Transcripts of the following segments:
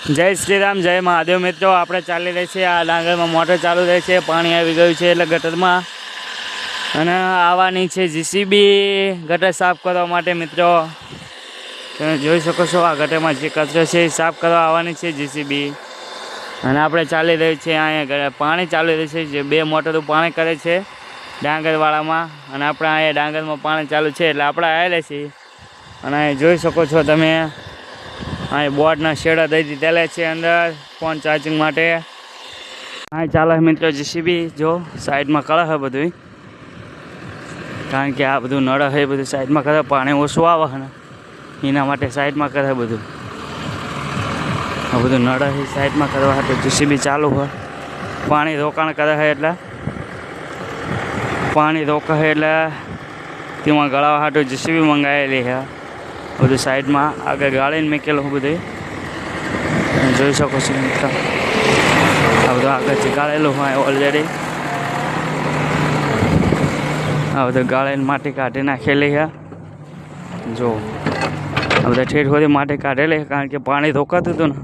जय श्री राम जय महादेव। मित्रों આપણે ચાલી રહી છે આ ડાંગરમાં મોટર ચાલુ રહી છે, પાણી આવી ગયું છે એટલે ગટરમાં અને આવવાની છે જીસીબી ગટર સાફ કરવા માટે। મિત્રો તમે જોઈ શકો છો આ ગટરમાં જે કચરો છે એ સાફ કરવા આવવાની છે જીસીબી અને આપણે ચાલી રહી છે અહીંયા પાણી ચાલી રહ્યું છે જે બે મોટરો પાણી કરે છે ડાંગરવાળામાં અને આપણે અહીંયા ડાંગરમાં પાણી ચાલુ છે એટલે આપણે આવેલા છીએ અને જોઈ શકો છો તમે અહીં બોર્ડના શેડા દઈ દીધેલા છે અંદર ફોન ચાર્જિંગ માટે। અહીં ચાલે મિત્રો જીસીબી જો સાઈડમાં કરે છે બધું, કારણ કે આ બધું નળ છે બધું સાઈડમાં કરે, પાણી ઓછું આવે ને એના માટે સાઈડમાં કરે બધું। આ બધું નળ છે સાઈડમાં કરવા માટે જીસીબી ચાલુ હોય, પાણી રોકાણ કરે છે એટલે પાણી રોકે છે એટલે તેમાં ગળાવા હાટું જીસીબી મંગાવેલી છે। બધું સાઈડમાં આગળ ગાળીને મૂકેલું બધું જોઈ શકો છો મિત્રો। આ બધું આગળથી ગાળેલું હોય ઓલરેડી, આ બધું ગાળીને માટી કાઢી નાખેલી છે જો। આ બધા ઠેઠ સુધી માટી કાઢેલી કારણ કે પાણી રોકાતું હતું ને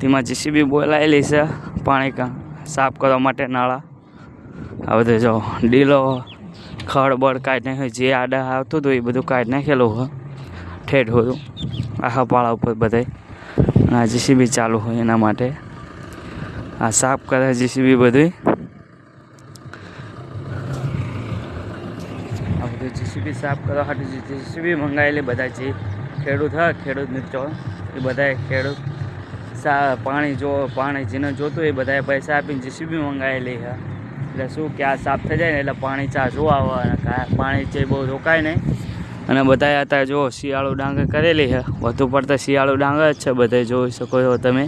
તેમાં જીસીબી બોલાયેલી છે પાણી સાફ કરવા માટે નાળા। આ બધું જો ડીલો ખડ બળ કાઢી નાખ્યું, જે આડા આવતું હતું એ બધું કાઢી નાખેલું હોય ઠેઠ હોતું આખા પાળા ઉપર બધે। આ જીસીબી ચાલુ હોય એના માટે આ સાફ કરે જીસીબી બધું। આ બધું જીસીબી સાફ કરવા માટે જીસીબી મંગાવેલી બધા જે ખેડૂત હોય ખેડૂત મિત્રો એ બધાએ ખેડૂત પાણી પાણી જેને જોતું એ બધાએ પૈસા આપીને જીસીબી મંગાવેલી છે એટલે શું કે આ સાફ થઈ જાય ને એટલે પાણી ચાજુ આવે અને પાણી છે બહુ રોકાય નહીં। અને બધા હતા જો શિયાળું ડાંગર કરેલી છે, વધુ પડતા શિયાળું ડાંગર જ છે બધે જોઈ શકો છો તમે,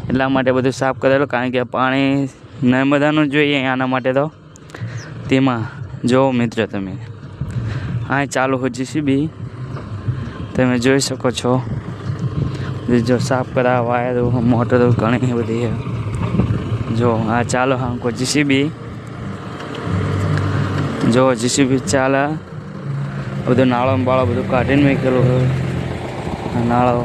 એટલા માટે બધું સાફ કરેલું કારણ કે પાણી નર્મદાનું જોઈએ આના માટે તો તેમાં જો મિત્ર તમે આ ચાલુ હોય જીસીબી તમે જોઈ શકો છો। જો સાફ કરા વાયરો મોટરો ઘણી બધી છે જો આ ચાલો હા કોઈ જીસીબી જો જીસીબી ચાલે બધું નાળો બાળો બધું કાઢીને મૂકેલું હોય। નાળો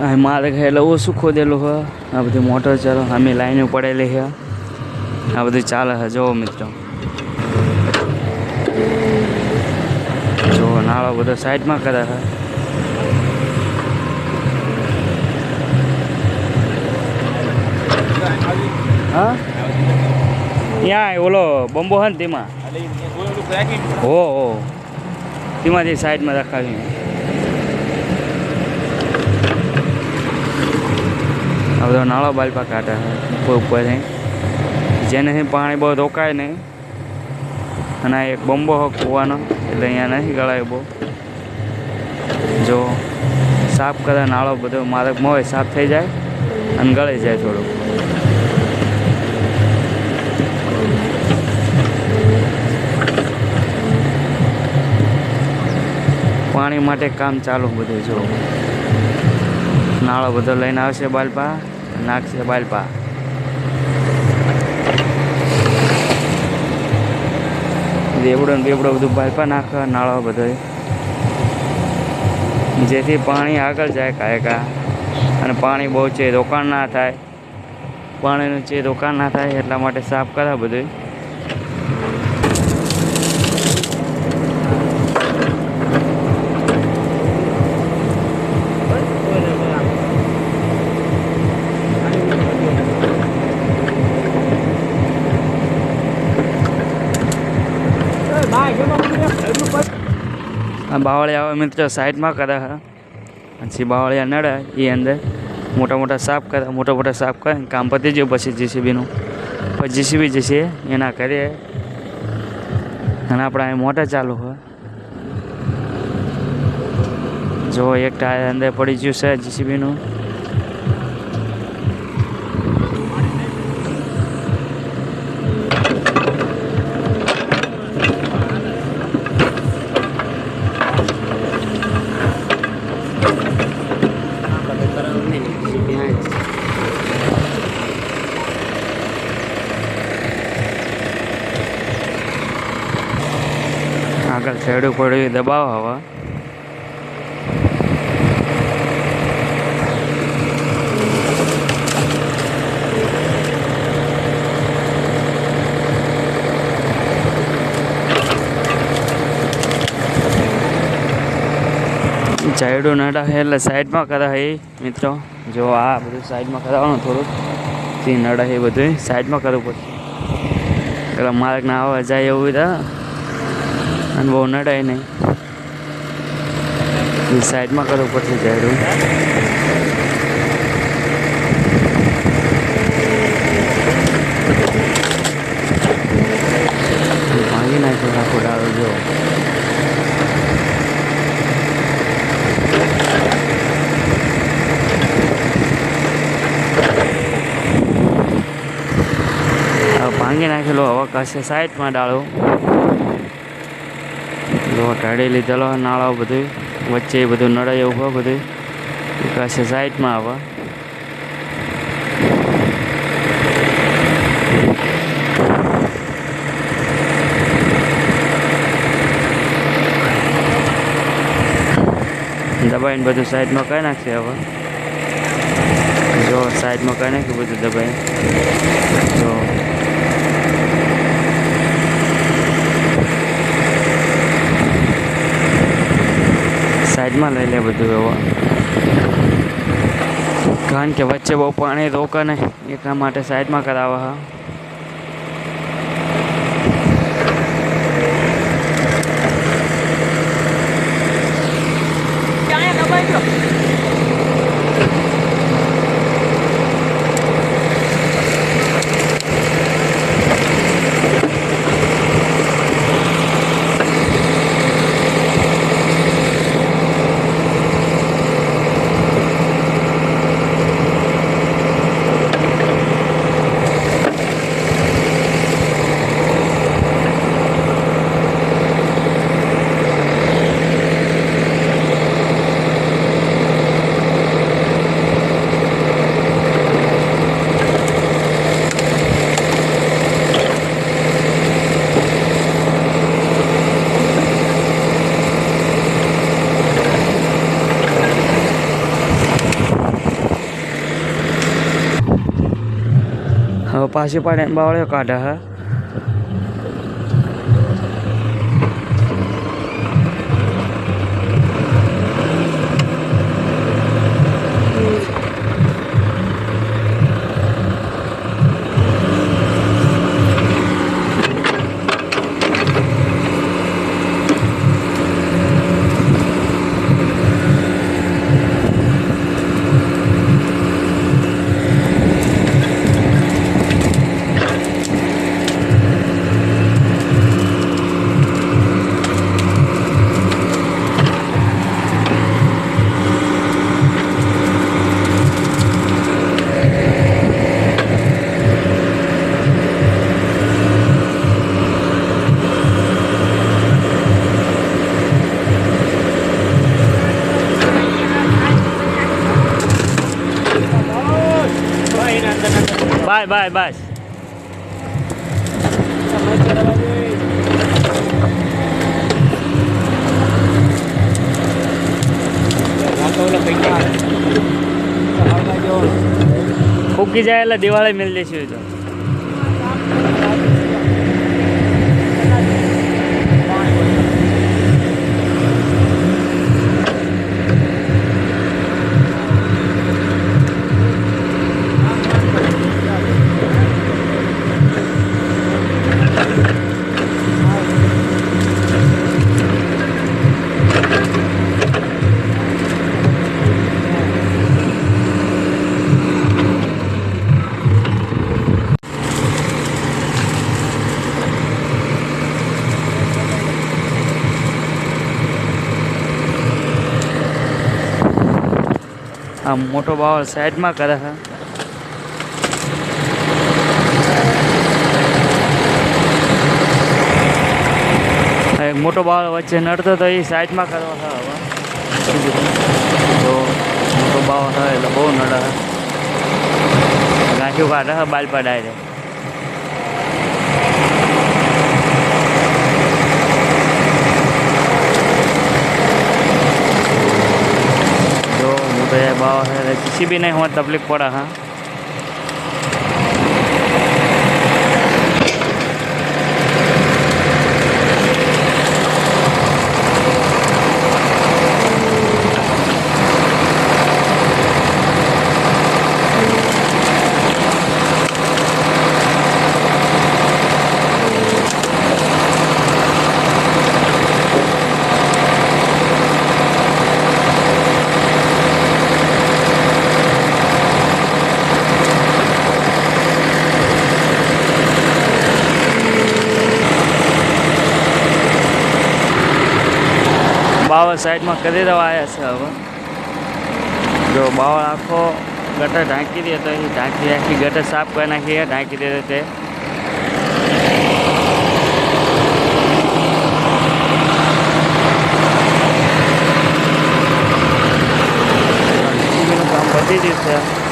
અહીં માર્ગ એટલે ઓછું ખોદેલું હોય, આ બધી મોટર ચાલો અમે લાઈનો પડેલી છે, આ બધું ચાલે છે જો મિત્રો। જો નાળો બધો સાઈડમાં કરે છે હા ત્યાં ઓલો બંબો છે ને તેમાં હો તેમાંથી સાઈડમાં રખાવી આ બધો નાળો બાલપા કાઢે ઉપર જેને પાણી બહુ રોકાય નહીં અને એક બંબો હો કૂવાનો એટલે અહીંયા નથી ગળાય બહુ જો સાફ કરે નાળો બધો માર્ગમાં હોય સાફ થઈ જાય અને ગળી જાય થોડુંક। પાણી માટે કામ ચાલુ બધું જો નાળો બધો લઈને આવશે બાલપા નાખશે બાલપા બેવડો ને બેવડો બધું બાલપા નાખે નાળો બધો જેથી પાણી આગળ જાય કાયકા અને પાણી બહુ છે રોકાણ ના થાય, પાણીનું છે રોકાણ ના થાય એટલા માટે સાફ કરે બધું। બાવળિયા આવે મિત્રો સાઈડમાં કરે છે પછી બાવળિયા નડે એ અંદર મોટા મોટા સાફ કરે કામ પતી ગયું પછી જીસીબીનું પછી જીસીબી જશે એના કરીએ અને આપણે અહીં મોટર ચાલુ હોય જો એક ટાયર અંદર પડી ગયું છે જીસીબીનું। આગળ છેડું પડ્યું દબાવો હવે ચાયડું નડા છે એટલે સાઈડમાં કરા એ મિત્રો. જો આ બધું સાઈડમાં કરાવવાનું થોડુંક જે નડા છે એ બધું સાઈડમાં કરવું પડશે. પેલા માર્ગ ના આવવા જાય એવું હતા અને બહુ નડાય નહીં એ સાઈડમાં કરવું પડશે ચાયડું. ભાંગી નાખ્યો આખો ડાળો જો. ભાંગી નાખેલો હવે કશે સાઈડમાં ડાળો જો ટાળી લીધેલો નાળો બધું વચ્ચે બધું નડાય એવું હોય બધું કશે સાઈડમાં આવે. દબાઈને બધું સાઈડમાં કરી નાખશે હવે. જો સાઈડમાં કરી નાખ્યું બધું દબાઈ જો. સાઈડમાં લઈ લે બધું હવે કારણ કે વચ્ચે બહુ પાણી રોકે ને એટલા માટે સાઈડમાં કરાવે. હા હવે પાછી પાડે બાવળ્યો કાઢે. હા બાય બાય બસ. ફૂકી જાય એટલે દિવાળી મિલ જશે તો. આ મોટો બાવળ સાઈડમાં કરે છે. એક મોટો બાવળ વચ્ચે નડતો તો એ સાઈડમાં કરવો છે. હવે તો મોટો બાવળ છે એટલે બહુ નડે છે. ગાંઠિયું કાઢે છે બાલ પડાય છે. बाबा है किसी भी नहीं हुआ तकलीफ पड़ा. हाँ બાવળ સાઈડમાં કરી દેવા આવ્યા છે હવે. જો બાવળ આખો ગટર ઢાંકી દે તો એ ઢાંકી આખી ગટર સાફ કરી નાખીએ, ઢાંકી દે તે. કામ પતી ગયું છે.